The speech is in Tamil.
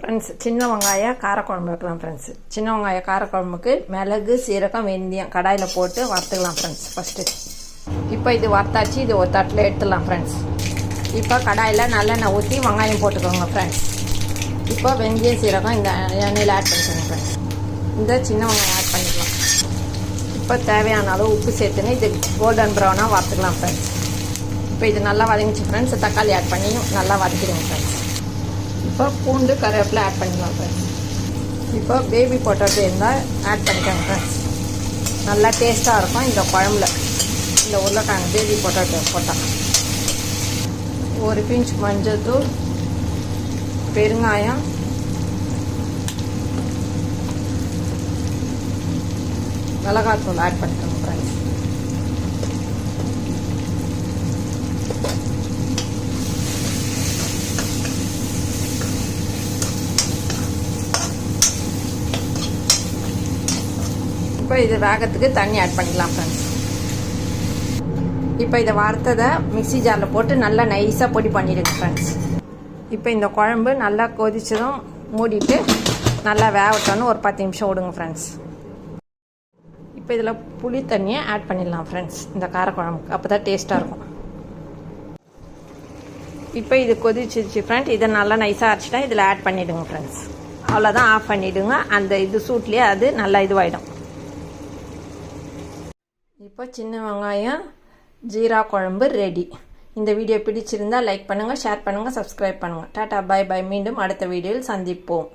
ஃப்ரெண்ட்ஸ், சின்ன வெங்காய காரக்குழம்பு வைக்கலாம். ஃப்ரெண்ட்ஸ், சின்ன வெங்காய காரக்குழம்புக்கு மிளகு, சீரகம், வெந்தயம் கடாயில் போட்டு வறுத்துக்கலாம். ஃப்ரெண்ட்ஸ், ஃபஸ்ட்டு இப்போ இது வறுத்தாச்சு. இது ஒரு தட்டில் எடுத்துடலாம். ஃப்ரெண்ட்ஸ், இப்போ கடாயில் நல்லெண்ணெய் ஊற்றி வெங்காயம் போட்டுக்கோங்க. ஃப்ரெண்ட்ஸ், இப்போ வெந்தயம், சீரகம் இந்த எண்ணெயில் ஆட் பண்ணிக்கோங்க. ஃப்ரெண்ட்ஸ், இந்த சின்ன வெங்காயம் ஆட் பண்ணிக்கலாம். இப்போ தேவையான அளவு உப்பு சேர்த்துன்னு இது கோல்டன் ப்ரௌனாக வறுத்துக்கலாம். ஃப்ரெண்ட்ஸ், இப்போ இது நல்லா வதங்கிச்சு. ஃப்ரெண்ட்ஸ், தக்காளி ஆட் பண்ணி நல்லா வதக்கிடுங்க. ஃப்ரெண்ட்ஸ், இப்போ பூண்டு, கருவேப்பிலை ஆட் பண்ணிக்கலாம். ஃப்ரெண்ட்ஸ், இப்போ பேபி பொட்டேட்டோ இருந்தால் ஆட் பண்ணிக்கோங்க. ஃப்ரெண்ட்ஸ், நல்லா டேஸ்ட்டாக இருக்கும் இந்த குழம்புல. இந்த உருளைக்கிழங்கு பேபி பொட்டேட்டோ போட்டால் ஒரு பிஞ்ச் மஞ்சள் தூள், பெருங்காயம், மிளகாத்தூள் ஆட் பண்ணிக்கோங்க. ஃப்ரெண்ட்ஸ், இப்போ இது வேகத்துக்கு தண்ணி ஆட் பண்ணிக்கலாம். ஃப்ரெண்ட்ஸ், இப்போ இதை வறுத்ததை மிக்ஸி ஜாரில் போட்டு நல்லா நைஸாக பொடி பண்ணிடுங்க. ஃப்ரெண்ட்ஸ், இப்போ இந்த குழம்பு நல்லா கொதிச்சதும் மூடிட்டு நல்லா வேகட்டோன்னு ஒரு 10 நிமிஷம் விடுங்க. ஃப்ரெண்ட்ஸ், இப்போ இதில் புளி தண்ணியை ஆட் பண்ணிடலாம். ஃப்ரெண்ட்ஸ், இந்த காரக்குழம்புக்கு அப்போ தான் டேஸ்ட்டாக இருக்கும். இப்போ இது கொதிச்சிருச்சு. ஃப்ரெண்ட்ஸ், இதை நல்லா நைஸாக அரைச்சிட்டா இதில் ஆட் பண்ணிவிடுங்க. ஃப்ரெண்ட்ஸ், அவ்வளோதான், ஆஃப் பண்ணிவிடுங்க. அந்த இது சூட்லேயே அது நல்லா இதுவாகிடும். இப்போ சின்ன வெங்காயம் ஜீரா குழம்பு ரெடி. இந்த வீடியோ பிடிச்சிருந்தால் லைக் பண்ணுங்கள், ஷேர் பண்ணுங்கள், சப்ஸ்கிரைப் பண்ணுங்கள். டாடா, பாய் பாய். மீண்டும் அடுத்த வீடியோவில் சந்திப்போம்.